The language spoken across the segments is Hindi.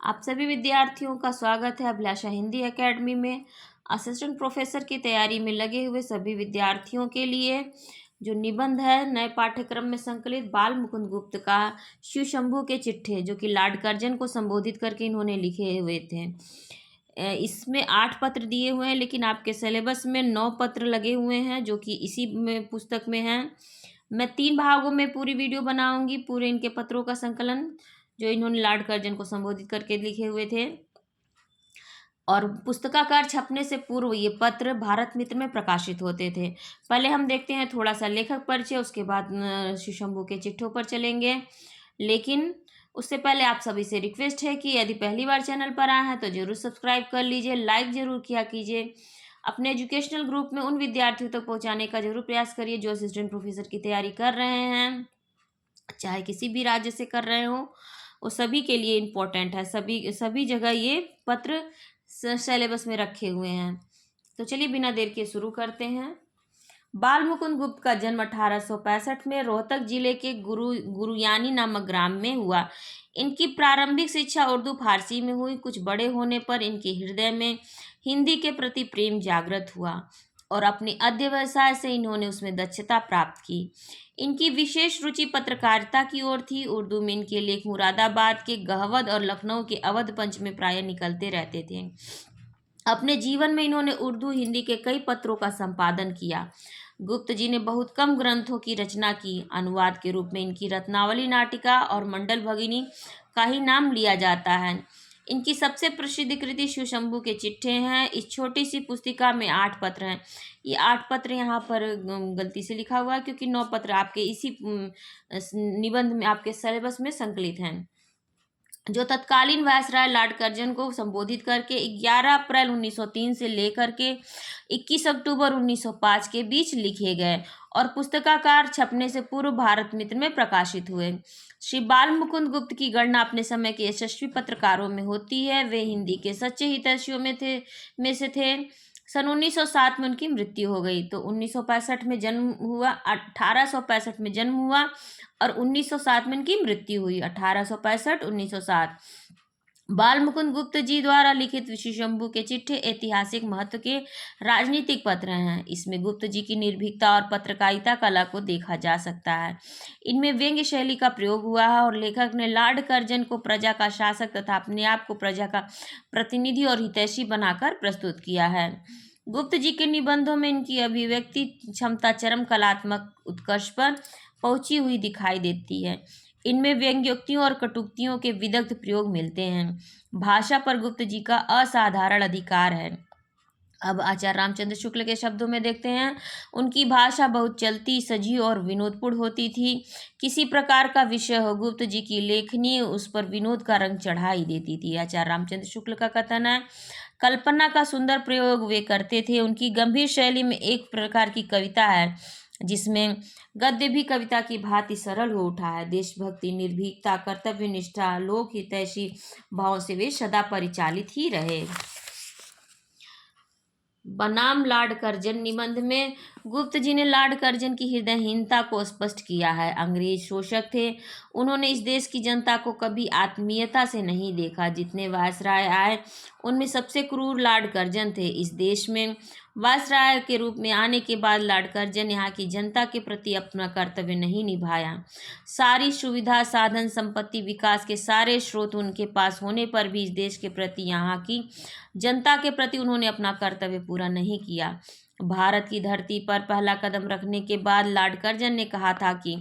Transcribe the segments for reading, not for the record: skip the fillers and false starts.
आप सभी विद्यार्थियों का स्वागत है अभिलाषा हिंदी एकेडमी में। असिस्टेंट प्रोफेसर की तैयारी में लगे हुए सभी विद्यार्थियों के लिए जो निबंध है नए पाठ्यक्रम में संकलित बाल मुकुंद गुप्त का शिव शंभू के चिट्ठे, जो कि लॉर्ड कर्जन को संबोधित करके इन्होंने लिखे हुए थे। इसमें 8 पत्र दिए हुए हैं, लेकिन आपके सिलेबस में 9 पत्र लगे हुए हैं जो कि इसी में पुस्तक में हैं। मैं 3 भागों में पूरी वीडियो बनाऊंगी, पूरे इनके पत्रों का संकलन जो इन्होंने लॉर्ड कर्जन को संबोधित करके लिखे हुए थे। और पुस्तकाकार छपने से पूर्व ये पत्र भारत मित्र में प्रकाशित होते थे। पहले हम देखते हैं थोड़ा सा लेखक परिचय, उसके बाद शिव शंभू के चिट्ठों पर चलेंगे। लेकिन उससे पहले आप सभी से रिक्वेस्ट है कि यदि पहली बार चैनल पर आए हैं तो जरूर सब्सक्राइब कर लीजिए, लाइक जरूर किया कीजिए। अपने एजुकेशनल ग्रुप में उन विद्यार्थियों तक पहुंचाने का जरूर प्रयास करिए जो असिस्टेंट प्रोफेसर की तैयारी कर रहे हैं, चाहे किसी भी राज्य से कर रहे हो, वो सभी के लिए इम्पोर्टेंट है। सभी जगह ये पत्र सिलेबस में रखे हुए हैं। तो चलिए बिना देर के शुरू करते हैं। बाल मुकुंद गुप्त का जन्म 1865 में रोहतक जिले के गुरुयानी नामक ग्राम में हुआ। इनकी प्रारंभिक शिक्षा उर्दू फारसी में हुई। कुछ बड़े होने पर इनके हृदय में हिंदी के प्रति प्रेम जागृत हुआ और अपने अध्यवसाय से इन्होंने उसमें दक्षता प्राप्त की। इनकी विशेष रुचि पत्रकारिता की ओर थी। उर्दू में इनके लेख मुरादाबाद के गहवद और लखनऊ के अवध पंच में प्रायः निकलते रहते थे। अपने जीवन में इन्होंने उर्दू हिंदी के कई पत्रों का संपादन किया। गुप्त जी ने बहुत कम ग्रंथों की रचना की। अनुवाद के रूप में इनकी रत्नावली नाटिका और मंडल भगिनी का ही नाम लिया जाता है। इनकी सबसे प्रसिद्ध कृति शिव शंभू के चिट्ठे हैं। इस छोटी सी पुस्तिका में 8 पत्र हैं। ये 8 पत्र यहाँ पर गलती से लिखा हुआ है क्योंकि 9 पत्र आपके इसी निबंध में आपके सिलेबस में संकलित हैं, जो तत्कालीन वायसराय लॉर्ड कर्जन को संबोधित करके 11 अप्रैल 1903 से लेकर के 21 अक्टूबर 1905 के बीच लिखे गए और पुस्तकाकार छपने से पूर्व भारत मित्र में प्रकाशित हुए। श्री बाल मुकुंद गुप्त की गणना अपने समय के यशस्वी पत्रकारों में होती है। वे हिंदी के सच्चे हितैषियों में से थे। सन 1907 में उनकी मृत्यु हो गई। तो 1965 में जन्म हुआ, 1865 में जन्म हुआ और 1907 में इनकी मृत्यु हुई। 1865-1907। बाल मुकुंद गुप्त जी द्वारा लिखित शिव शंभू के चिट्ठे ऐतिहासिक महत्व के राजनीतिक पत्र हैं। इसमें गुप्त जी की निर्भीकता और पत्रकारिता कला को देखा जा सकता है। इनमें व्यंग्य शैली का प्रयोग हुआ है और लेखक ने लॉर्ड कर्जन को प्रजा का शासक तथा अपने आप को प्रजा का प्रतिनिधि और हितैषी बनाकर प्रस्तुत किया है। गुप्त जी के निबंधों में इनकी अभिव्यक्ति क्षमता चरम कलात्मक उत्कर्ष पर पहुंची हुई दिखाई देती है। इनमें व्यंग्योक्तियों और कटुक्तियों के विदग्ध प्रयोग मिलते हैं। भाषा पर गुप्त जी का असाधारण अधिकार है। अब आचार्य रामचंद्र शुक्ल के शब्दों में देखते हैं। उनकी भाषा बहुत चलती, सजी और विनोदपूर्ण होती थी। किसी प्रकार का विषय हो, गुप्त जी की लेखनी उस पर विनोद का रंग चढ़ा ही देती थी। आचार्य रामचंद्र शुक्ल का कथन है, कल्पना का सुंदर प्रयोग वे करते थे। उनकी गंभीर शैली में एक प्रकार की कविता है जिसमें गद्य भी कविता की भांति सरल हो उठा है। देशभक्ति, निर्भीकता, कर्तव्य निष्ठा, लोक हितैषी भाव से वे सदा परिचालित ही रहे। बनाम लॉर्ड कर्जन निबंध में गुप्त जी ने लॉर्ड कर्जन की हृदयहीनता को स्पष्ट किया है। अंग्रेज शोषक थे। उन्होंने इस देश की जनता को कभी आत्मीयता से नहीं देखा। जितने वायसराय आए उनमें सबसे क्रूर लॉर्ड कर्जन थे। इस देश में वायसराय के रूप में आने के बाद लॉर्ड कर्जन यहाँ की जनता के प्रति अपना कर्तव्य नहीं निभाया। सारी सुविधा, साधन, संपत्ति, विकास के सारे स्रोत उनके पास होने पर भी इस देश के प्रति, यहाँ की जनता के प्रति उन्होंने अपना कर्तव्य पूरा नहीं किया। भारत की धरती पर पहला कदम रखने के बाद लॉर्ड कर्जन ने कहा था कि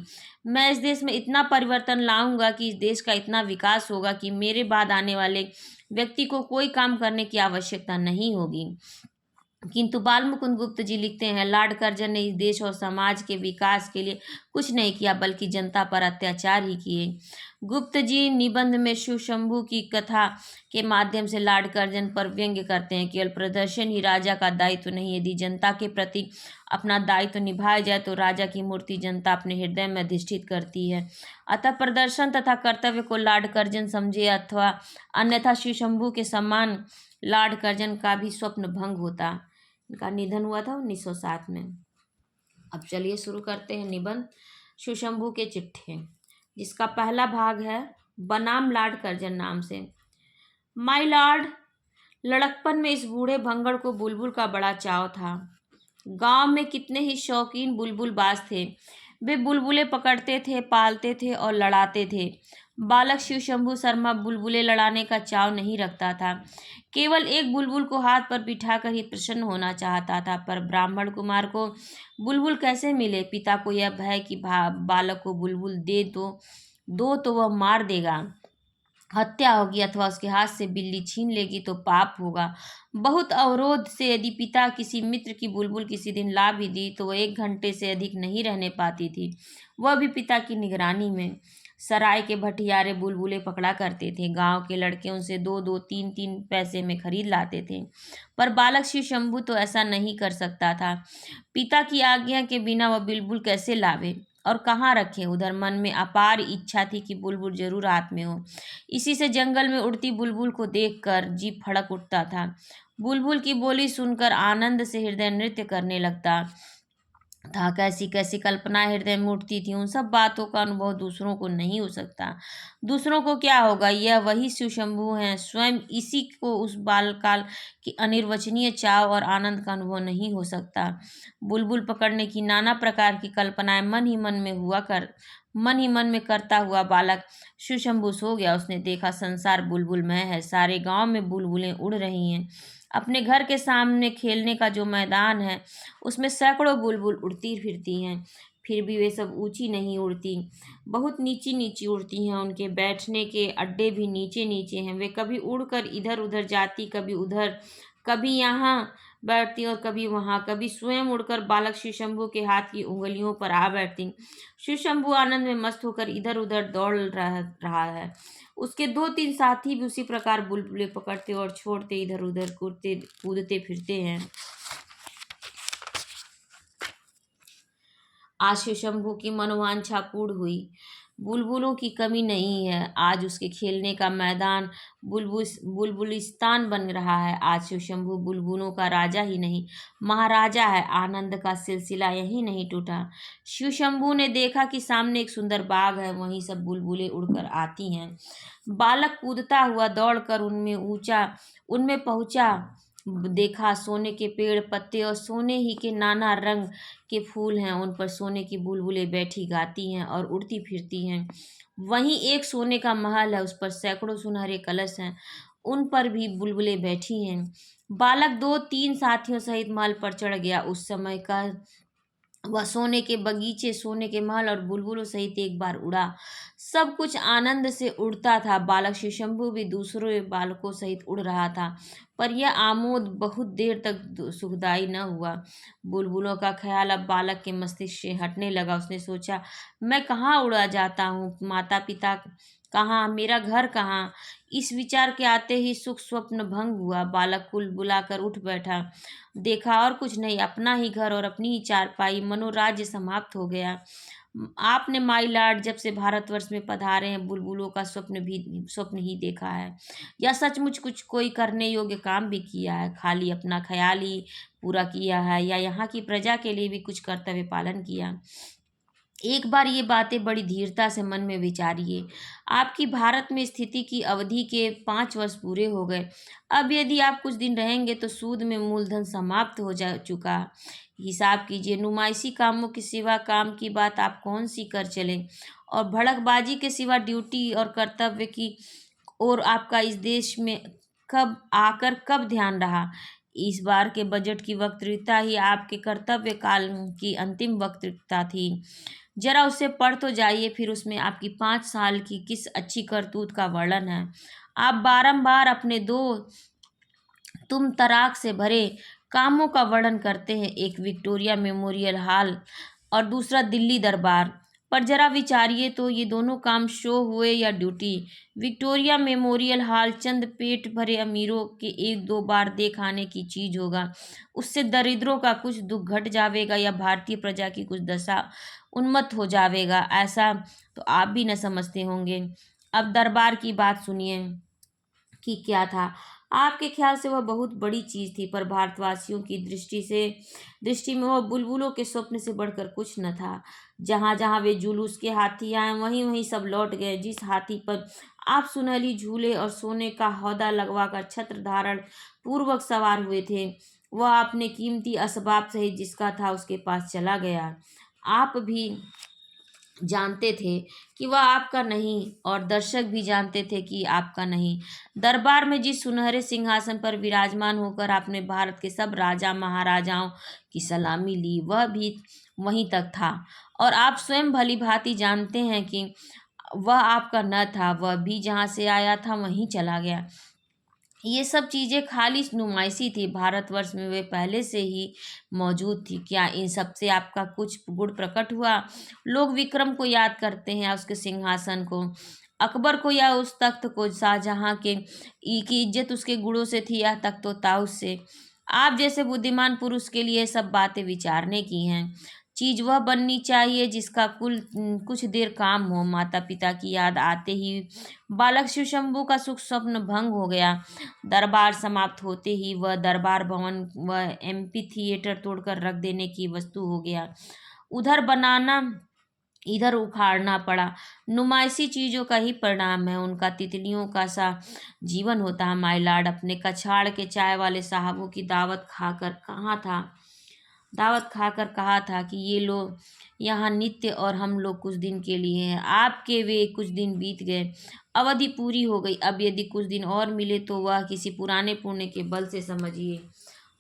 मैं इस देश में इतना परिवर्तन लाऊंगा कि इस देश का इतना विकास होगा कि मेरे बाद आने वाले व्यक्ति को कोई काम करने की आवश्यकता नहीं होगी। किंतु बाल मुकुंद गुप्त जी लिखते हैं, लॉर्ड कर्जन ने इस देश और समाज के विकास के लिए कुछ नहीं किया बल्कि जनता पर अत्याचार ही किए। गुप्त जी निबंध में शिव शंभू की कथा के माध्यम से लॉर्ड कर्जन पर व्यंग्य करते हैं। केवल प्रदर्शन ही राजा का दायित्व नहीं, यदि जनता के प्रति अपना दायित्व निभाया जाए तो राजा की मूर्ति जनता अपने हृदय में अधिष्ठित करती है। अतः प्रदर्शन तथा कर्तव्य को लॉर्ड कर्जन समझे अथवा अन्यथा शिव शंभू के समान लॉर्ड कर्जन का भी स्वप्न भंग होता। इनका निधन हुआ था 1907 में। अब चलिए शुरू करते हैं निबंध शिव शंभू के चिट्ठे, जिसका पहला भाग है बनाम लॉर्ड कर्जन नाम से। माई लॉर्ड, लड़कपन में इस बूढ़े भंगड़ को बुलबुल का बड़ा चाव था। गांव में कितने ही शौकीन बुलबुल बाज थे। वे बुलबुलें पकड़ते थे, पालते थे और लड़ाते थे। बालक शिव शंभू शर्मा बुलबुलें लड़ाने का चाव नहीं रखता था। केवल एक बुलबुल को हाथ पर बिठाकर ही प्रसन्न होना चाहता था। पर ब्राह्मण कुमार को बुलबुल कैसे मिले? पिता को यह भय कि बालक को बुलबुल दो तो वह मार देगा, हत्या होगी, अथवा उसके हाथ से बिल्ली छीन लेगी तो पाप होगा। बहुत अवरोध से यदि पिता किसी मित्र की बुलबुल किसी दिन ला भी दी तो वह 1 घंटे से अधिक नहीं रहने पाती थी, वह भी पिता की निगरानी में। सराय के भटियारे बुलबुलें पकड़ा करते थे। गांव के लड़के उनसे 2-2, 3-3 पैसे में खरीद लाते थे। पर बालक शिव शंभू तो ऐसा नहीं कर सकता था। पिता की आज्ञा के बिना वह बुलबुल कैसे लावे और कहाँ रखे? उधर मन में अपार इच्छा थी कि बुलबुल जरूर हाथ में हो। इसी से जंगल में उड़ती बुलबुल को देखकर जी फड़क उठता था। बुलबुल की बोली सुनकर आनंद से हृदय नृत्य करने लगता था। कैसी कैसी कल्पनाएं हृदय में उठती थी। उन सब बातों का अनुभव दूसरों को नहीं हो सकता। दूसरों को क्या होगा? यह वही शिव शंभू हैं, स्वयं इसी को उस बालकाल की अनिर्वचनीय चाव और आनंद का अनुभव नहीं हो सकता। बुलबुल पकड़ने की नाना प्रकार की कल्पनाएं मन ही मन में करता हुआ बालक शिव शंभू सो गया। उसने देखा संसार बुलबुलमय है। सारे गांव में बुलबुलें उड़ रही हैं। अपने घर के सामने खेलने का जो मैदान है उसमें सैकड़ों बुलबुल उड़ती फिरती हैं। फिर भी वे सब ऊंची नहीं उड़ती, बहुत नीची नीची उड़ती हैं। उनके बैठने के अड्डे भी नीचे नीचे हैं। वे कभी उड़कर इधर उधर जाती, कभी उधर, कभी यहाँ बैठती और कभी वहाँ, कभी स्वयं उड़कर बालक शिव शंभू के हाथ की उंगलियों पर आ बैठती। शिव शंभू आनंद में मस्त होकर इधर उधर दौड़ रहा है। उसके 2-3 साथी भी उसी प्रकार बुलबुलें पकड़ते और छोड़ते इधर उधर कूदते फिरते हैं। आज शिव शंभू की मनोवांछा पूर्ण हुई। बुलबुलों की कमी नहीं है। आज उसके खेलने का मैदान बुलबुलिस्तान बन रहा है। आज शिव शंभू बुलबुलों का राजा ही नहीं, महाराजा है। आनंद का सिलसिला यहीं नहीं टूटा। शिव शंभू ने देखा कि सामने एक सुंदर बाग है, वहीं सब बुलबुलें उड़कर आती हैं। बालक कूदता हुआ दौड़कर उनमें पहुंचा। देखा सोने के पेड़ पत्ते और सोने ही के नाना रंग के फूल हैं। उन पर सोने की बुलबुलें बैठी गाती हैं और उड़ती फिरती हैं। वहीं एक सोने का महल है, उस पर सैकड़ों सुनहरे कलश हैं, उन पर भी बुलबुलें बैठी हैं। बालक 2-3 साथियों सहित महल पर चढ़ गया। उस समय का वह सोने के बगीचे, सोने के महल और बुलबुलों सहित एक बार उड़ा। सब कुछ आनंद से उड़ता था। बालक शिव शंभू भी दूसरे बालकों सहित उड़ रहा था। पर यह आमोद बहुत देर तक सुखदायी न हुआ। बुलबुलों का ख्याल अब बालक के मस्तिष्क से हटने लगा। उसने सोचा, मैं कहाँ उड़ा जाता हूँ? माता पिता कहाँ? मेरा घर कहाँ? इस विचार के आते ही सुख स्वप्न भंग हुआ। बालक कुल बुलाकर उठ बैठा। देखा और कुछ नहीं, अपना ही घर और अपनी ही चारपाई, मनोराज्य समाप्त हो गया। आपने माई लॉर्ड जब से भारतवर्ष में पधारे हैं बुलबुलों का स्वप्न ही देखा है, या सचमुच कुछ कोई करने योग्य काम भी किया है? खाली अपना ख्याल ही पूरा किया है, या यहाँ की प्रजा के लिए भी कुछ कर्तव्य पालन किया? एक बार ये बातें बड़ी धीरता से मन में विचारिए। आपकी भारत में स्थिति की अवधि के 5 वर्ष पूरे हो गए। अब यदि आप कुछ दिन रहेंगे तो सूद में मूलधन समाप्त हो जा चुका। हिसाब कीजिए, नुमाइशी कामों के सिवा काम की बात आप कौन सी कर चलें, और भड़कबाजी के सिवा ड्यूटी और कर्तव्य की ओर आपका इस देश में कब ध्यान रहा? इस बार के बजट की वक्तृता ही आपके कर्तव्य काल की अंतिम वक्तृता थी। जरा उसे पढ़ तो जाइए, फिर उसमें आपकी 5 साल की किस अच्छी करतूत का वर्णन है। आप बारंबार अपने 2 तुम तराक से भरे कामों का वर्णन करते हैं, एक विक्टोरिया मेमोरियल हॉल और दूसरा दिल्ली दरबार। पर जरा विचारिए तो ये दोनों काम शो हुए या ड्यूटी? विक्टोरिया मेमोरियल हॉल चंद पेट भरे अमीरों के 1-2 बार देख आने की चीज होगा। उससे दरिद्रों का कुछ दुख घट जावेगा या भारतीय प्रजा की कुछ दशा उन्मत्त हो जावेगा, ऐसा तो आप भी न समझते होंगे। अब दरबार की बात सुनिए कि क्या था। आपके ख्याल से वह बहुत बड़ी चीज थी, पर भारतवासियों की दृष्टि में वह बुलबुलों के स्वप्न से बढ़कर कुछ न था। जहाँ जहाँ वे जुलूस के हाथी आए, वहीं वहीं सब लौट गए। जिस हाथी पर आप सुनहली झूले और सोने का हौदा लगवाकर छत्र धारण पूर्वक सवार हुए थे। वह अपने कीमती असबाब सहित जिसका था उसके पास चला गया। आप भी जानते थे कि वह आपका नहीं और दर्शक भी जानते थे कि आपका नहीं। दरबार में जिस सुनहरे सिंहासन पर विराजमान होकर आपने भारत के सब राजा महाराजाओं की सलामी ली, वह भी वहीं तक था। और आप स्वयं भली भांति जानते हैं कि वह आपका न था, वह भी जहाँ से आया था वहीं चला गया। ये सब चीज़ें खाली नुमाइशी थी, भारतवर्ष में वे पहले से ही मौजूद थी। क्या इन सब से आपका कुछ गुण प्रकट हुआ? लोग विक्रम को याद करते हैं या उसके सिंहासन को, अकबर को या उस तख्त को, शाहजहां के की इज्जत उसके गुणों से थी या तख्त व ताउस से। आप जैसे बुद्धिमान पुरुष के लिए सब बातें विचारने की हैं। चीज वह बननी चाहिए जिसका कुछ देर काम हो। माता पिता की याद आते ही बालक शिव शंभू का सुख स्वप्न भंग हो गया। दरबार समाप्त होते ही वह दरबार भवन व एमपी थिएटर तोड़कर रख देने की वस्तु हो गया। उधर बनाना इधर उखाड़ना पड़ा। नुमाइशी चीजों का ही परिणाम है, उनका तितलियों का सा जीवन होता है। माय लॉर्ड अपने कछाड़ के चाय वाले साहबों की दावत खाकर कहा था कि ये लोग यहाँ नित्य और हम लोग कुछ दिन के लिए हैं। आपके वे कुछ दिन बीत गए, अवधि पूरी हो गई। अब यदि कुछ दिन और मिले तो वह किसी पुराने पुण्य के बल से समझिए।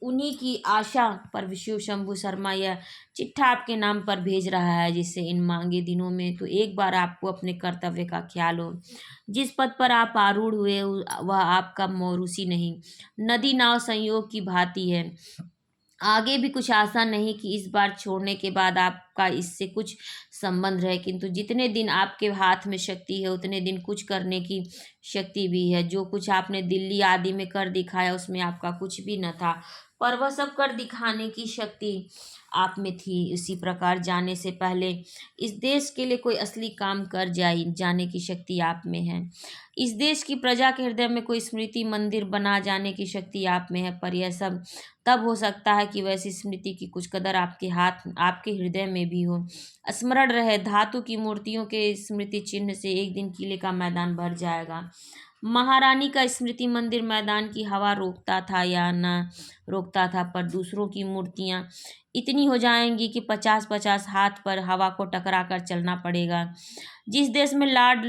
उन्हीं की आशा पर विष्णु शंभू शर्मा यह चिट्ठा आपके नाम पर भेज रहा है, जिससे इन मांगे दिनों में तो एक बार आपको अपने कर्तव्य का ख्याल हो। जिस पद पर आप आरूढ़ हुए वह आपका मौरूसी नहीं, नदी नाव संयोग की भांति है। आगे भी कुछ आशा नहीं कि इस बार छोड़ने के बाद आपका इससे कुछ संबंध रहे, किंतु जितने दिन आपके हाथ में शक्ति है उतने दिन कुछ करने की शक्ति भी है। जो कुछ आपने दिल्ली आदि में कर दिखाया उसमें आपका कुछ भी न था, पर वह सब कर दिखाने की शक्ति आप में थी। इसी प्रकार जाने से पहले इस देश के लिए कोई असली काम कर जाने की शक्ति आप में है। इस देश की प्रजा के हृदय में कोई स्मृति मंदिर बना जाने की शक्ति आप में है, पर यह सब तब हो सकता है कि वैसी स्मृति की कुछ कदर आपके हृदय में भी हो। स्मरण रहे, धातु की मूर्तियों के स्मृति चिन्ह से एक दिन किले का मैदान भर जाएगा। महारानी का स्मृति मंदिर मैदान की हवा रोकता था या न रोकता था, पर दूसरों की मूर्तियां इतनी हो जाएंगी कि 50-50 हाथ पर हवा को टकरा कर चलना पड़ेगा। जिस देश में लॉर्ड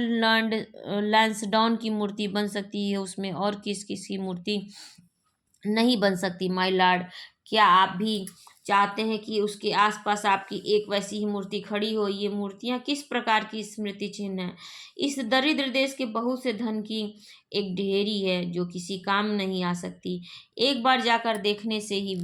लैंसडाउन की मूर्ति बन सकती है उसमें और किस किस की मूर्ति नहीं बन सकती। माय लॉर्ड, क्या आप भी चाहते हैं कि उसके आसपास आपकी एक वैसी ही मूर्ति खड़ी हो? ये मूर्तियां किस प्रकार की स्मृति चिन्ह है? इस दरिद्र देश के बहुत से धन की एक ढेरी है जो किसी काम नहीं आ सकती। एक बार जाकर देखने से ही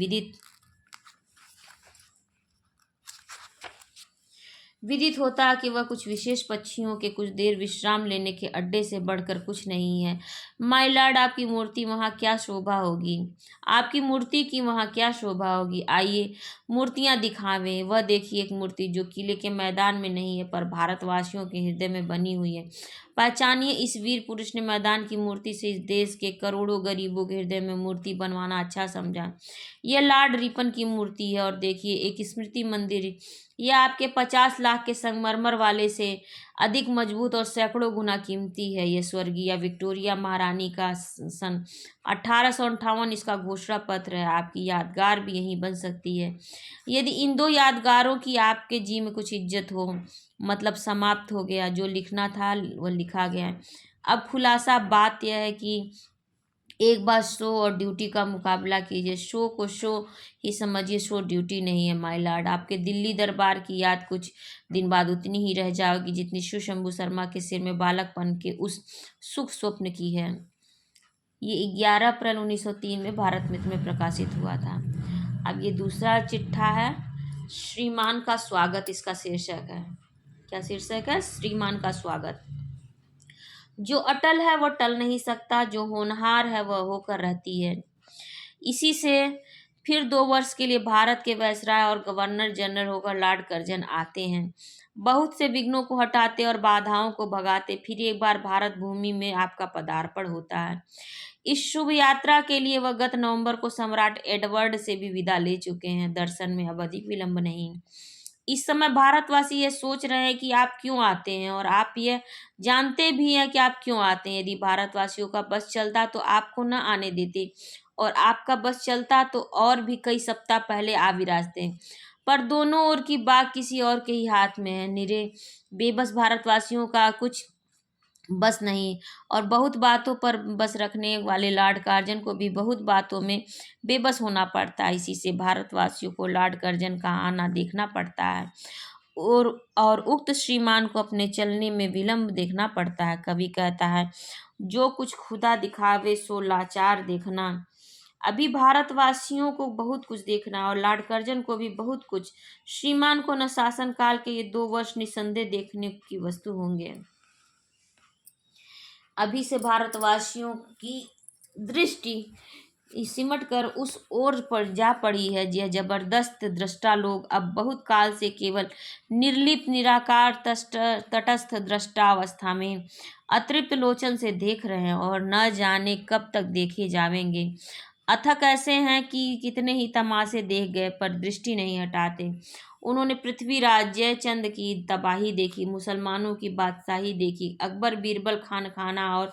विदित होता है कि वह कुछ विशेष पक्षियों के कुछ देर विश्राम लेने के अड्डे से बढ़कर कुछ नहीं है। माय लॉर्ड, आपकी मूर्ति वहाँ क्या शोभा होगी, आपकी मूर्ति की वहाँ क्या शोभा होगी। आइए मूर्तियाँ दिखावें। वह देखिए एक मूर्ति जो किले के मैदान में नहीं है पर भारतवासियों के हृदय में बनी हुई है। पहचानिए, इस वीर पुरुष ने मैदान की मूर्ति से इस देश के करोड़ों गरीबों के हृदय में मूर्ति बनवाना अच्छा समझा। यह लॉर्ड रिपन की मूर्ति है और देखिए एक स्मृति मंदिर। यह आपके 50 लाख के संगमरमर वाले से अधिक मजबूत और सैकड़ों गुना कीमती है। यह स्वर्गीय विक्टोरिया महारानी का सन 1858 इसका घोषणा पत्र है। आपकी यादगार भी यहीं बन सकती है। यदि इन दो यादगारों की आपके जी में कुछ इज्जत हो, मतलब समाप्त हो गया। जो लिखना था वह लिखा गया है। अब खुलासा बात यह है कि एक बार शो और ड्यूटी का मुकाबला कीजिए। शो को शो ही समझिए, शो ड्यूटी नहीं है। माय लॉर्ड, आपके दिल्ली दरबार की याद कुछ दिन बाद उतनी ही रह जाएगी जितनी शिव शंभू शर्मा के सिर में बालकपन के उस सुख स्वप्न की है। ये 11 अप्रैल 1903 में भारत मित्र में प्रकाशित हुआ था। अब ये दूसरा चिट्ठा है, श्रीमान का स्वागत इसका शीर्षक है। क्या शीर्षक है? श्रीमान का स्वागत। जो अटल है वह टल नहीं सकता, जो होनहार है वह होकर रहती है। इसी से फिर 2 वर्ष के लिए भारत के वायसराय और गवर्नर जनरल होकर लॉर्ड कर्जन आते हैं। बहुत से विघ्नों को हटाते और बाधाओं को भगाते फिर एक बार भारत भूमि में आपका पदार्पण होता है। इस शुभ यात्रा के लिए वह गत नवंबर को सम्राट एडवर्ड से भी विदा ले चुके हैं। दर्शन में अब अधिक विलंब नहीं। इस समय भारतवासी ये सोच रहे हैं कि आप क्यों आते हैं, और आप ये जानते भी हैं कि आप क्यों आते हैं। यदि भारतवासियों का बस चलता तो आपको न आने देते, और आपका बस चलता तो और भी कई सप्ताह पहले आ भी रास्ते। पर दोनों ओर की बात किसी और के ही हाथ में है। निरे बेबस भारतवासियों का कुछ बस नहीं, और बहुत बातों पर बस रखने वाले लॉर्ड कार्जन को भी बहुत बातों में बेबस होना पड़ता है। इसी से भारतवासियों को लॉर्ड कर्जन का आना देखना पड़ता है, और उक्त श्रीमान को अपने चलने में विलंब देखना पड़ता है। कवि कहता है, जो कुछ खुदा दिखावे सो लाचार देखना। अभी भारतवासियों को बहुत कुछ देखना, और लॉर्ड कर्जन को भी बहुत कुछ। श्रीमान को न शासन काल के ये 2 वर्ष निसंदेह देखने की वस्तु होंगे। अभी से भारतवासियों की दृष्टि सिमट कर उस ओर पर जा पड़ी है। यह जबरदस्त दृष्टा लोग अब बहुत काल से केवल निर्लिप्त निराकार तटस्थ दृष्टावस्था में अतृप्त लोचन से देख रहे हैं, और न जाने कब तक देखे जावेंगे। अथक ऐसे हैं कि कितने ही तमाशे देख गए पर दृष्टि नहीं हटाते। उन्होंने पृथ्वीराज जयचंद की तबाही देखी, मुसलमानों की बादशाही देखी, अकबर बीरबल खाना और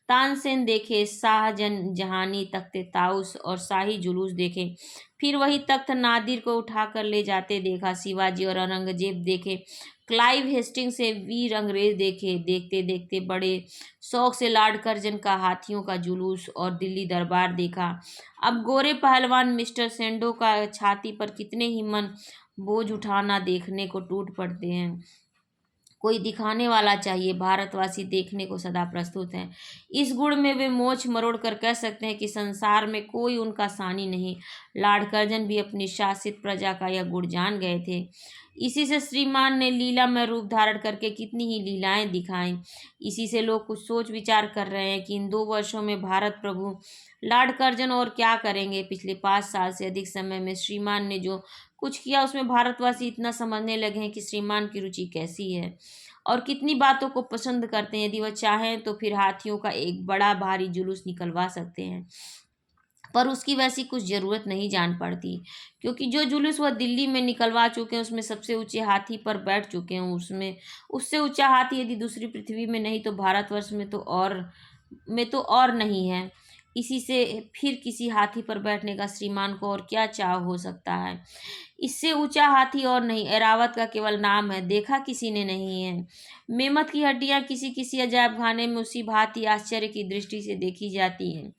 तानसेन देखे, शाहजन जहानी तख्ते ताउस और शाही जुलूस देखे। फिर वही तख्त नादिर को उठाकर ले जाते देखा। शिवाजी और औरंगजेब देखे, क्लाइव हेस्टिंग से वीर अंग्रेज देखे। देखते देखते बड़े शौक से लॉर्ड कर्जन का हाथियों का जुलूस और दिल्ली दरबार देखा। अब गोरे पहलवान मिस्टर सेंडो का छाती पर कितने ही मन बोझ उठाना देखने को टूट पड़ते हैं। कोई दिखाने वाला चाहिए। भारतवासी देखने को सदा प्रस्तुत हैं। इस गुण में वे मोछ मरोड़ कर कह सकते हैं कि संसार में कोई उनका सानी नहीं। लॉर्ड कर्जन भी अपनी शासित प्रजा का यह गुण जान गए थे। इसी से श्रीमान ने लीला में रूप धारण करके कितनी ही लीलाएं दिखाई। इसी से लोग कुछ सोच विचार कर रहे हैं कि इन 2 वर्षों में भारत प्रभु लॉर्ड कर्जन और क्या करेंगे। पिछले 5 साल से अधिक समय में श्रीमान ने जो कुछ किया उसमें भारतवासी इतना समझने लगे हैं कि श्रीमान की रुचि कैसी है और कितनी बातों को पसंद करते हैं। यदि वह चाहें तो फिर हाथियों का एक बड़ा भारी जुलूस निकलवा सकते हैं, पर उसकी वैसी कुछ ज़रूरत नहीं जान पड़ती, क्योंकि जो जुलूस वह दिल्ली में निकलवा चुके हैं उसमें सबसे ऊंचे हाथी पर बैठ चुके हैं। उसमें उससे ऊंचा हाथी यदि दूसरी पृथ्वी में नहीं तो भारतवर्ष में तो और नहीं है। इसी से फिर किसी हाथी पर बैठने का श्रीमान को और क्या चाव हो सकता है। इससे ऊंचा हाथी और नहीं, ऐरावत का केवल नाम है, देखा किसी ने नहीं है। मेमत की हड्डियां किसी किसी अजायब खाने में उसी भांति आश्चर्य की दृष्टि से देखी जाती हैं,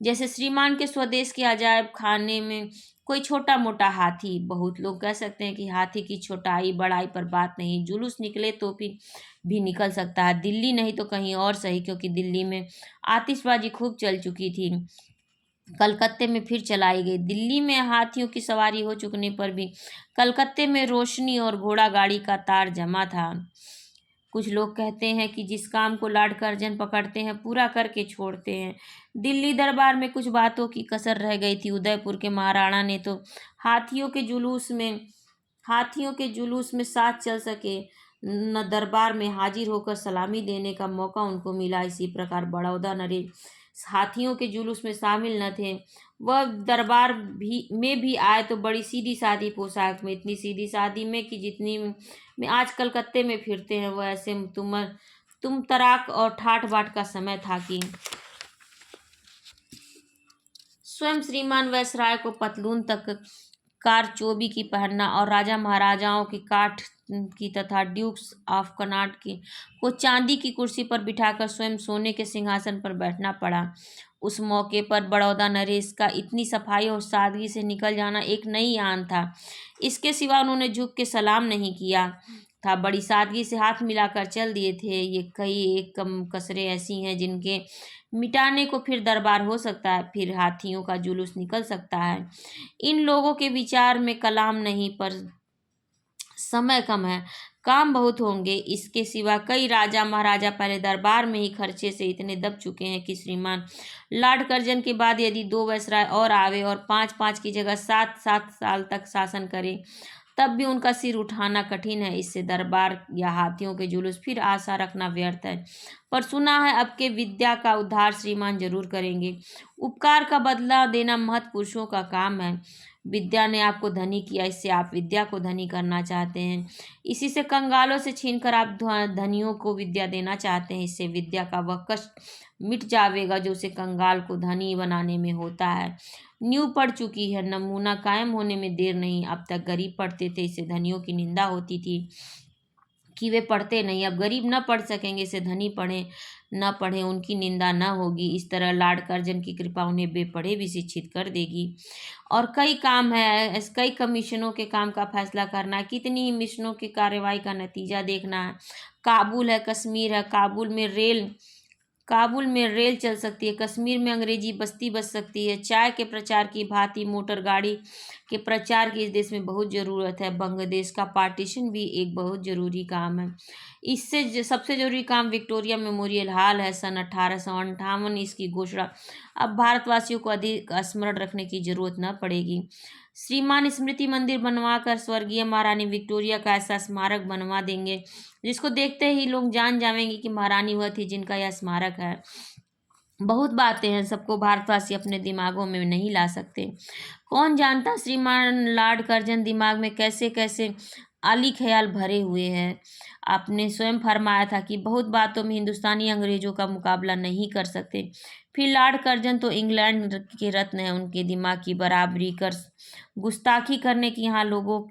जैसे श्रीमान के स्वदेश के अजायब खाने में कोई छोटा मोटा हाथी। बहुत लोग कह सकते हैं कि हाथी की छोटाई बड़ाई पर बात नहीं, जुलूस निकले तो फिर भी निकल सकता है, दिल्ली नहीं तो कहीं और सही, क्योंकि दिल्ली में आतिशबाजी खूब चल चुकी थी, कलकत्ते में फिर चलाई गई। दिल्ली में हाथियों की सवारी हो चुकने पर भी कलकत्ते में रोशनी और घोड़ा गाड़ी का तार जमा था। कुछ लोग कहते हैं कि जिस काम को लॉर्ड कर्जन पकड़ते हैं पूरा करके छोड़ते हैं। दिल्ली दरबार में कुछ बातों की कसर रह गई थी। उदयपुर के महाराणा ने तो हाथियों के जुलूस में साथ चल सके, न दरबार में हाजिर होकर सलामी देने का मौका उनको मिला। इसी प्रकार बड़ौदा नरेश हाथियों के जुलूस में शामिल न थे। वह दरबार भी आए तो बड़ी सीधी सादी पोशाक में, इतनी सीधी सादी में कि जितनी में आज कलकत्ते में फिरते हैं। वह ऐसे तुम तराक और ठाठ बाट का समय था कि स्वयं श्रीमान वैसराय को पतलून तक कारचोबी की पहनना और राजा महाराजाओं की काठ की तथा ड्यूक्स ऑफ कनाट की को चांदी की कुर्सी पर बिठाकर स्वयं सोने के सिंहासन पर बैठना पड़ा। उस मौके पर बड़ौदा नरेश का इतनी सफाई और सादगी से निकल जाना एक नई आन था। इसके सिवा उन्होंने झुक के सलाम नहीं किया था, बड़ी सादगी से हाथ मिलाकर चल दिए थे। ये कई एक कम कसरें ऐसी हैं जिनके मिटाने को फिर दरबार हो सकता है, फिर हाथियों का जुलूस निकल सकता है। इन लोगों के विचार में कलाम नहीं, पर समय कम है, काम बहुत होंगे। इसके सिवा कई राजा महाराजा पहले दरबार में ही खर्चे से इतने दब चुके हैं कि श्रीमान लॉर्ड कर्जन के बाद यदि 2 वायसराय और आवे और 5-5 की जगह 7-7 साल तक शासन करे तब भी उनका सिर उठाना कठिन है। इससे दरबार या हाथियों के जुलूस फिर आशा रखना व्यर्थ है। पर सुना है अब के विद्या का उद्धार श्रीमान जरूर करेंगे। उपकार का बदला देना महत् पुरुषों का काम है। विद्या ने आपको धनी किया, इससे आप विद्या को धनी करना चाहते हैं। इसी से कंगालों से छीनकर आप धनियों को विद्या देना चाहते हैं। इससे विद्या का वह कष्ट मिट जावेगा जो उसे कंगाल को धनी बनाने में होता है। नींव पड़ चुकी है, नमूना कायम होने में देर नहीं। अब तक गरीब पढ़ते थे, इससे धनियों की निंदा होती थी कि वे पढ़ते नहीं। अब गरीब न पढ़ सकेंगे, इससे धनी पढ़े न पढ़े उनकी निंदा न होगी। इस तरह लॉर्ड कर्जन की कृपा उन्हें बेपढ़े भी शिक्षित कर देगी। और कई काम है, कई कमीशनों के काम का फैसला करना है, कितनी ही मिशनों की कार्रवाई का नतीजा देखना है। काबुल है, कश्मीर है। काबुल में रेल चल सकती है, कश्मीर में अंग्रेजी बस्ती बस सकती है। चाय के प्रचार की भांति मोटर गाड़ी के प्रचार की इस देश में बहुत ज़रूरत है। बांग्लादेश का पार्टीशन भी एक बहुत ज़रूरी काम है। इससे सबसे ज़रूरी काम विक्टोरिया मेमोरियल हॉल है। सन 1858 इसकी घोषणा। अब भारतवासियों को अधिक स्मरण रखने की जरूरत न पड़ेगी। श्रीमान स्मृति मंदिर बनवाकर स्वर्गीय महारानी विक्टोरिया का ऐसा स्मारक बनवा देंगे जिसको देखते ही लोग जान जाएंगे कि महारानी वह थी जिनका यह स्मारक है। बहुत बातें हैं, सबको भारतवासी अपने दिमागों में नहीं ला सकते। कौन जानता श्रीमान लॉर्ड कर्जन दिमाग में कैसे कैसे आली ख्याल भरे हुए हैं। आपने स्वयं फरमाया था कि बहुत बातों में हिंदुस्तानी अंग्रेजों का मुकाबला नहीं कर सकते। फिर लॉर्ड कर्जन तो इंग्लैंड के रत्न हैं, उनके दिमाग की बराबरी कर गुस्ताखी करने की यहाँ लोगों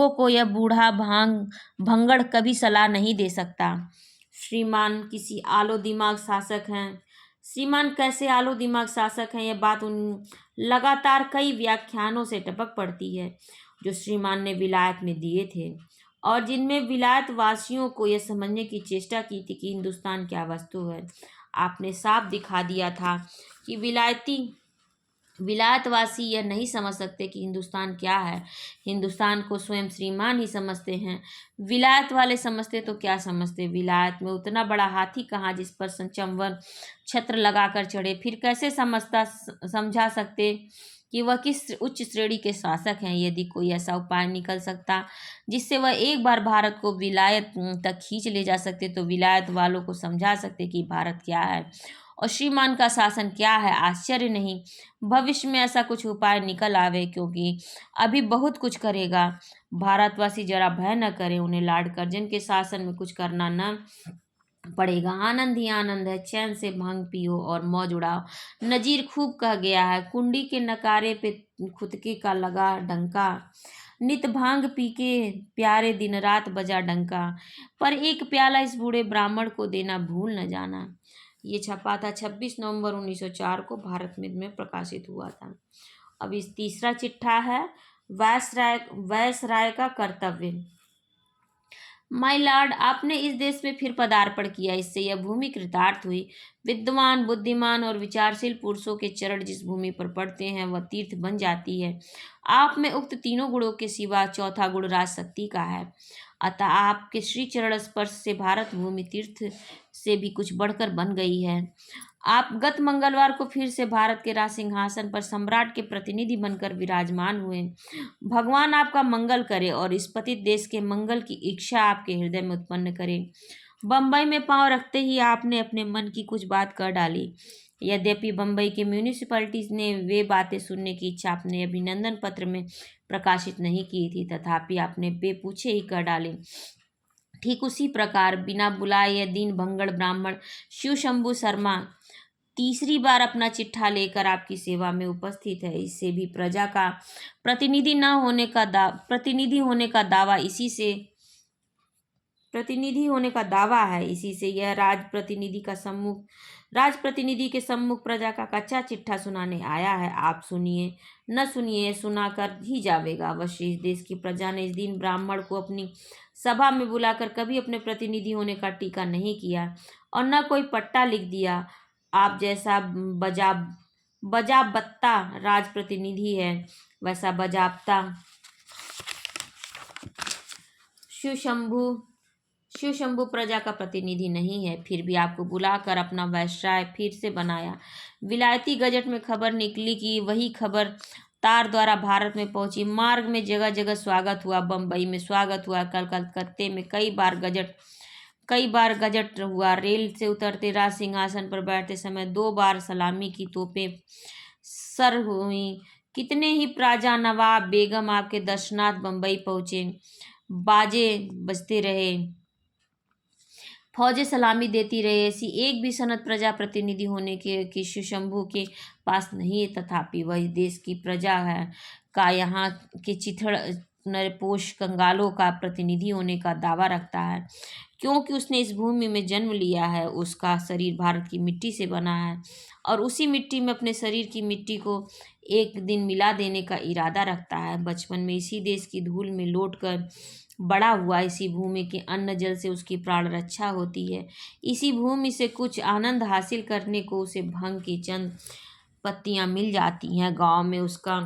को यह बूढ़ा भंगड़ कभी सलाह नहीं दे सकता। श्रीमान किसी आलो दिमाग शासक हैं। श्रीमान कैसे आलो दिमाग शासक हैं, यह बात उन लगातार कई व्याख्यानों से टपक पड़ती है जो श्रीमान ने विलायत में दिए थे और जिनमें विलायत वासियों को यह समझने की चेष्टा की थी कि हिंदुस्तान क्या वस्तु है। आपने साफ दिखा दिया था कि विलायतवासी यह नहीं समझ सकते कि हिंदुस्तान क्या है। हिंदुस्तान को स्वयं श्रीमान ही समझते हैं। विलायत वाले समझते तो क्या समझते। विलायत में उतना बड़ा हाथी कहाँ जिस पर चंवर छत्र लगाकर चढ़े। फिर कैसे समझा सकते कि वह किस उच्च श्रेणी के शासक हैं। यदि कोई ऐसा उपाय निकल सकता जिससे वह एक बार भारत को विलायत तक खींच ले जा सकते तो विलायत वालों को समझा सकते कि भारत क्या है और श्रीमान का शासन क्या है। आश्चर्य नहीं भविष्य में ऐसा कुछ उपाय निकल आवे, क्योंकि अभी बहुत कुछ करेगा। भारतवासी जरा भय न करें, उन्हें लॉर्ड कर्जन के शासन में कुछ करना न पड़ेगा। आनंद ही आनंद है, चैन से भांग पियो और मौज उड़ाओ। नजीर खूब कह गया है, कुंडी के नकारे पे खुदके का लगा डंका। नित भांग पी के प्यारे दिन रात बजा डंका। पर एक प्याला इस बूढ़े ब्राह्मण को देना भूल न जाना। ये छपा था 26 नवंबर 1904 को भारत में प्रकाशित हुआ था। अब इस तीसरा चिट्ठा है वायसराय का कर्तव्य। माय लॉर्ड, आपने इस देश में फिर पदार्पण किया, इससे यह भूमि कृतार्थ हुई। विद्वान, बुद्धिमान और विचारशील पुरुषों के चरण जिस भूमि पर पड़ते हैं वह तीर्थ बन जाती है। आप में उक्त तीनों गुणों के सिवा चौथा गुण राजशक्ति का है। अतः आपके श्री चरण स्पर्श से भारत भूमि तीर्थ से भी कुछ बढ़कर बन गई है। आप गत मंगलवार को फिर से भारत के राज सिंहासन पर सम्राट के प्रतिनिधि बनकर विराजमान हुए। भगवान आपका मंगल करे और इस पतित देश के मंगल की इच्छा आपके हृदय में उत्पन्न करे। बम्बई में पांव रखते ही आपने अपने मन की कुछ बात कर डाली। यद्यपि बम्बई के म्यूनिसिपैलिटीज ने वे बातें सुनने की इच्छा अपने अभिनंदन पत्र में प्रकाशित नहीं की थी, तथापि आपने बेपूछे ही कर डाले। ठीक उसी प्रकार बिना बुलाए यह दीन भंगड़ ब्राह्मण शिव शंभू शर्मा तीसरी बार अपना चिट्ठा लेकर आपकी सेवा में उपस्थित है। इससे भी प्रजा का प्रतिनिधि होने का दावा है। इसी से यह राजप्रतिनिधि के सम्मुख प्रजा का कच्चा चिट्ठा सुनाने आया है। आप सुनिए न सुनिए, सुना कर ही जावेगा। अवश्य इस देश की प्रजा ने इस दिन ब्राह्मण को अपनी सभा में बुलाकर कभी अपने प्रतिनिधि होने का टीका नहीं किया और न कोई पट्टा लिख दिया। आप जैसा बजाबत्ता राजप्रतिनिधि है वैसा बजाबता शिव शंभू प्रजा का प्रतिनिधि नहीं है। फिर भी आपको बुलाकर अपना वायसराय फिर से बनाया। विलायती गजट में खबर निकली कि वही खबर तार द्वारा भारत में पहुंची। मार्ग में जगह जगह स्वागत हुआ। बम्बई में स्वागत हुआ। कलकत्ते में कई बार गजट हुआ। रेल से उतरते राज सिंहासन पर बैठते समय 2 बार सलामी की तोपें सर हुई। कितने ही प्राजा, नवाब, बेगम आपके दर्शनार्थ बम्बई पहुंचे। बाजे बजते रहे, फौजें सलामी देती रहे। ऐसी एक भी सनद प्रजा प्रतिनिधि होने के कि शिशंभू के पास नहीं है, तथापि वह इस देश की प्रजा है का, यहाँ के चिथड़ नरपोश कंगालों का प्रतिनिधि होने का दावा रखता है, क्योंकि उसने इस भूमि में जन्म लिया है। उसका शरीर भारत की मिट्टी से बना है और उसी मिट्टी में अपने शरीर की मिट्टी को एक दिन मिला देने का इरादा रखता है। बचपन में इसी देश की धूल में लौटकर बड़ा हुआ। इसी भूमि के अन्न जल से उसकी प्राण रक्षा होती है। इसी भूमि से कुछ आनंद हासिल करने को उसे भंग की चंद पत्तियां मिल जाती हैं। गांव में उसका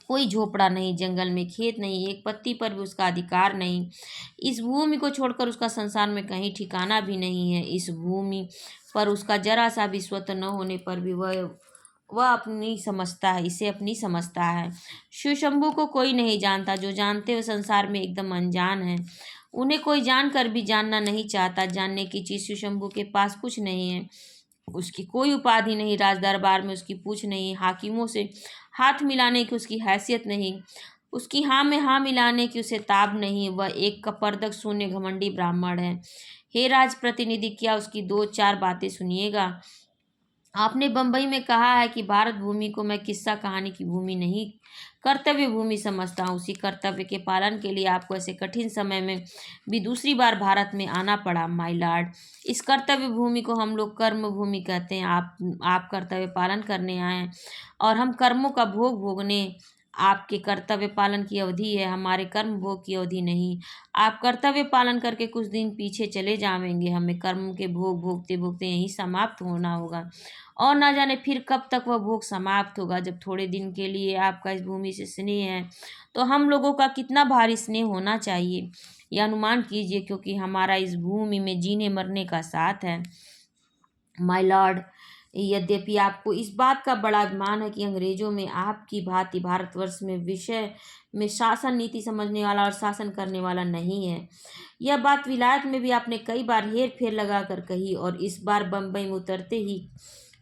कोई झोपड़ा नहीं, जंगल में खेत नहीं, एक पत्ती पर भी उसका अधिकार नहीं। इस भूमि को छोड़कर उसका संसार में कहीं ठिकाना भी नहीं है। इस भूमि पर उसका जरा सा भी स्वतः न होने पर भी वह अपनी समझता है, इसे अपनी समझता है। शिवशंभू को कोई नहीं जानता। जो जानते हुए संसार में एकदम अनजान है। उन्हें कोई जानकर भी जानना नहीं चाहता। जानने की चीज शिवशंभू के पास कुछ नहीं है। उसकी कोई उपाधि नहीं, राज दरबार में उसकी पूछ नहीं, हाकिमों से हाथ मिलाने की उसकी हैसियत नहीं, उसकी हाँ में हाँ मिलाने की उसे ताब नहीं। वह एक कपर्दक शून्य घमंडी ब्राह्मण है। हे राज प्रतिनिधि, क्या उसकी 2-4 बातें सुनिएगा। आपने बम्बई में कहा है कि भारत भूमि को मैं किस्सा कहानी की भूमि नहीं, कर्तव्य भूमि समझता हूँ। उसी कर्तव्य के पालन के लिए आपको ऐसे कठिन समय में भी दूसरी बार भारत में आना पड़ा। माय लॉर्ड, इस कर्तव्य भूमि को हम लोग कर्म भूमि कहते हैं। आप कर्तव्य पालन करने आए हैं और हम कर्मों का भोग भोगने। आपके कर्तव्य पालन की अवधि है, हमारे कर्म भोग की अवधि नहीं। आप कर्तव्य पालन करके कुछ दिन पीछे चले जाएंगे, हमें कर्म के भोग भोगते भोगते यहीं समाप्त होना होगा। और ना जाने फिर कब तक वह भोग समाप्त होगा। जब थोड़े दिन के लिए आपका इस भूमि से स्नेह है, तो हम लोगों का कितना भारी स्नेह होना चाहिए, यह अनुमान कीजिए, क्योंकि हमारा इस भूमि में जीने मरने का साथ है। माय लॉर्ड, यद्यपि आपको इस बात का बड़ा अभिमान है कि अंग्रेजों में आपकी भांति भारतवर्ष में विषय में शासन नीति समझने वाला और शासन करने वाला नहीं है। यह बात विलायत में भी आपने कई बार हेर फेर लगा कर कही और इस बार बम्बई में उतरते ही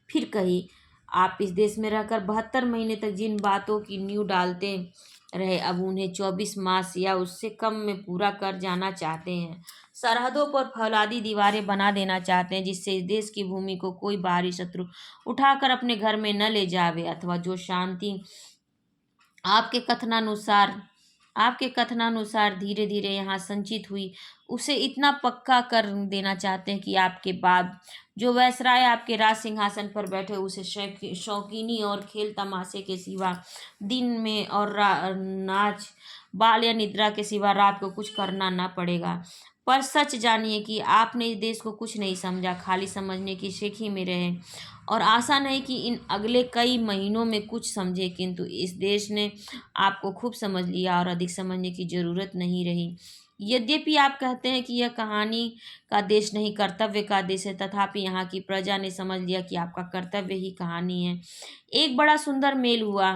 फिर कही। आप इस देश में रहकर 72 महीने तक जिन बातों की नींव डालते रहे, अब उन्हें 24 मास या उससे कम में पूरा कर जाना चाहते हैं। सरहदों पर फौलादी दीवारें बना देना चाहते हैं, जिससे इस देश की भूमि को कोई बाहरी शत्रु उठाकर अपने घर में न ले जावे, अथवा जो शांति आपके कथनानुसार आपके कथनानुसार धीरे धीरे यहाँ संचित हुई, उसे इतना पक्का कर देना चाहते हैं कि आपके बाद जो वैसराय आपके राज सिंहासन पर बैठे, उसे शौकीनी और खेल तमाशे के सिवा दिन में और नाच बाल या निद्रा के सिवा रात को कुछ करना ना पड़ेगा। पर सच जानिए कि आपने इस देश को कुछ नहीं समझा, खाली समझने की शेखी में रहे, और आशा नहीं कि इन अगले कई महीनों में कुछ समझे। किंतु इस देश ने आपको खूब समझ लिया और अधिक समझने की जरूरत नहीं रही। यद्यपि आप कहते हैं कि यह कहानी का देश नहीं, कर्तव्य का देश है, तथापि यहाँ की प्रजा ने समझ लिया कि आपका कर्तव्य ही कहानी है। एक बड़ा सुंदर मेल हुआ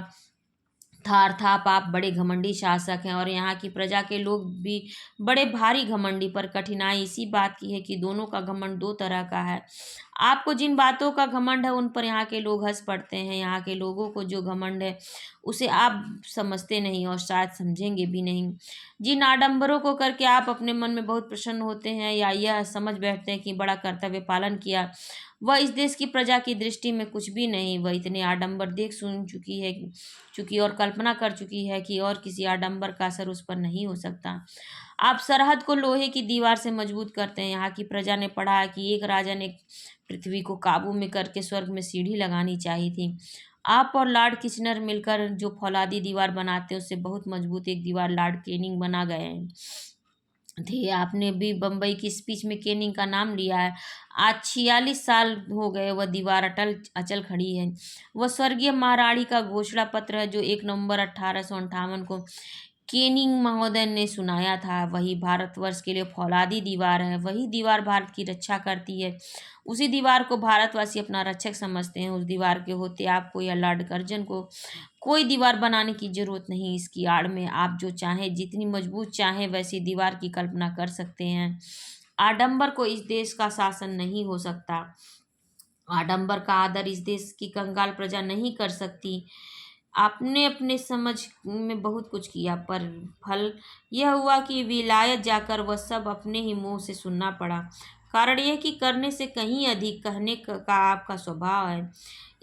था, अर्थात आप बड़े घमंडी शासक हैं और यहाँ की प्रजा के लोग भी बड़े भारी घमंडी। पर कठिनाई इसी बात की है कि दोनों का घमंड 2 तरह का है। आपको जिन बातों का घमंड है उन पर यहाँ के लोग हंस पड़ते हैं। यहाँ के लोगों को जो घमंड है उसे आप समझते नहीं और शायद समझेंगे भी नहीं। जिन आडंबरों को करके आप अपने मन में बहुत प्रसन्न होते हैं या यह समझ बैठते हैं कि बड़ा कर्तव्य पालन किया, वह इस देश की प्रजा की दृष्टि में कुछ भी नहीं। वह इतने आडंबर देख सुन चुकी और कल्पना कर चुकी है कि और किसी आडंबर का असर उस पर नहीं हो सकता। आप सरहद को लोहे की दीवार से मजबूत करते हैं। यहाँ की प्रजा ने पढ़ा है कि एक राजा ने पृथ्वी को काबू में करके स्वर्ग में सीढ़ी लगानी चाहिए थी। आप और लॉर्ड किचनर मिलकर जो फौलादी दीवार बनाते हैं, उससे बहुत मजबूत एक दीवार लॉर्ड केनिंग बना गए हैं थे। आपने भी बम्बई की स्पीच में केनिंग का नाम लिया है। आज 46 साल हो गए वह दीवार अचल खड़ी है। वह स्वर्गीय महारानी का घोषणा पत्र है जो 1 नवंबर 1858 को केनिंग महोदय ने सुनाया था। वही भारतवर्ष के लिए फौलादी दीवार है, वही दीवार भारत की रक्षा करती है। उसी दीवार को भारतवासी अपना रक्षक समझते हैं। उस दीवार के होते आपको या लॉर्ड कर्जन को कोई दीवार बनाने की जरूरत नहीं। इसकी आड़ में आप जो चाहें, जितनी मजबूत चाहें, वैसी दीवार की कल्पना कर सकते हैं। आडंबर को इस देश का शासन नहीं हो सकता। आडंबर का आदर इस देश की कंगाल प्रजा नहीं कर सकती। आपने अपने समझ में बहुत कुछ किया, पर फल यह हुआ कि विलायत जाकर वह सब अपने ही मुंह से सुनना पड़ा। कारण यह कि करने से कहीं अधिक कहने का आपका स्वभाव है।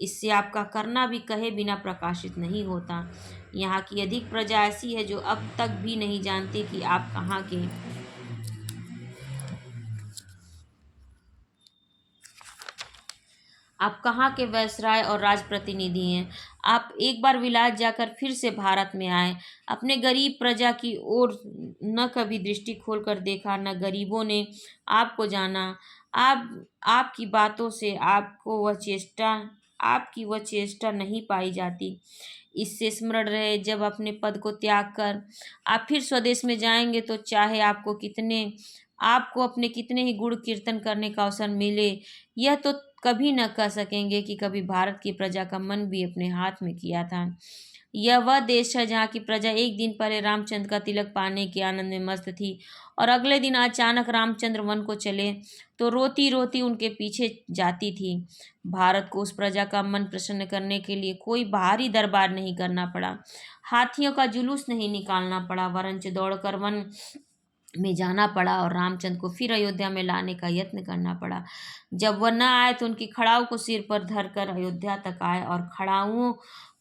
इससे आपका करना भी कहे बिना प्रकाशित नहीं होता। यहाँ की अधिक प्रजा ऐसी है जो अब तक भी नहीं जानती कि आप कहाँ के वायसराय और राजप्रतिनिधि हैं। आप एक बार विलायत जाकर फिर से भारत में आए। अपने गरीब प्रजा की ओर न कभी दृष्टि खोलकर देखा, न गरीबों ने आपको जाना। आप आपकी बातों से आपकी वह चेष्टा नहीं पाई जाती। इससे स्मरण रहे, जब अपने पद को त्याग कर आप फिर स्वदेश में जाएंगे तो चाहे आपको अपने कितने ही गुण कीर्तन करने का अवसर मिले, यह तो कभी न कह सकेंगे कि कभी भारत की प्रजा का मन भी अपने हाथ में किया था। यह वह देश है जहाँ की प्रजा एक दिन पहले रामचंद्र का तिलक पाने के आनंद में मस्त थी, और अगले दिन अचानक रामचंद्र वन को चले तो रोती रोती उनके पीछे जाती थी। भारत को उस प्रजा का मन प्रसन्न करने के लिए कोई बाहरी दरबार नहीं करना पड़ा, हाथियों का जुलूस नहीं निकालना पड़ा, वरंच दौड़कर वन में जाना पड़ा और रामचंद्र को फिर अयोध्या में लाने का यत्न करना पड़ा। जब वह न आए तो उनकी खड़ाऊ को सिर पर धरकर अयोध्या तक आए और खड़ाऊओं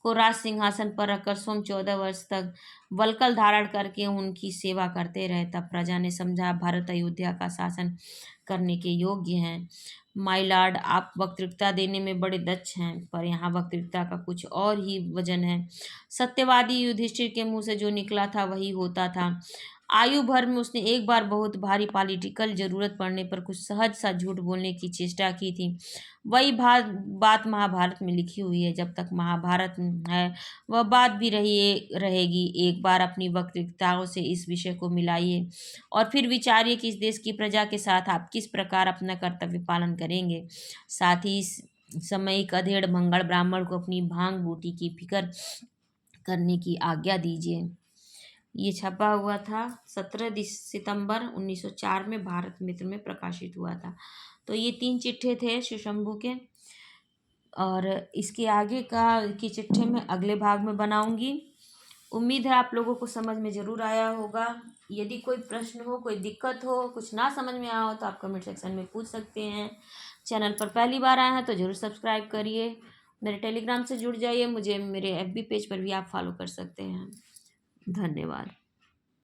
को राज सिंहासन पर रखकर स्वयं 14 वर्ष तक वल्कल धारण करके उनकी सेवा करते रहे। तब प्रजा ने समझा भारत अयोध्या का शासन करने के योग्य हैं। माय लॉर्ड, आप वक्तृता देने में बड़े दक्ष हैं, पर यहाँ वक्तृता का कुछ और ही वजन है। सत्यवादी युधिष्ठिर के मुंह से जो निकला था वही होता था। आयु भर में उसने एक बार बहुत भारी पॉलिटिकल जरूरत पड़ने पर कुछ सहज सा झूठ बोलने की चेष्टा की थी। वही बात महाभारत में लिखी हुई है। जब तक महाभारत है वह बात भी रहेगी। एक बार अपनी वक्तृताओं से इस विषय को मिलाइए और फिर विचारिए कि इस देश की प्रजा के साथ आप किस प्रकार अपना कर्तव्य पालन करेंगे। साथ ही इस समय एक अधेड़ मंगल ब्राह्मण को अपनी भांग बूटी की फिक्र करने की आज्ञा दीजिए। ये छपा हुआ था 17 सितंबर 1904 में, भारत मित्र में प्रकाशित हुआ था। तो ये 3 चिट्ठे थे शिवशंभू के, और इसके आगे की चिट्ठे में अगले भाग में बनाऊंगी। उम्मीद है आप लोगों को समझ में ज़रूर आया होगा। यदि कोई प्रश्न हो, कोई दिक्कत हो, कुछ ना समझ में आया हो तो आप कमेंट सेक्शन में पूछ सकते हैं। चैनल पर पहली बार आए हैं तो ज़रूर सब्सक्राइब करिए। मेरे टेलीग्राम से जुड़ जाइए। मुझे मेरे FB पेज पर भी आप फॉलो कर सकते हैं। धन्यवाद।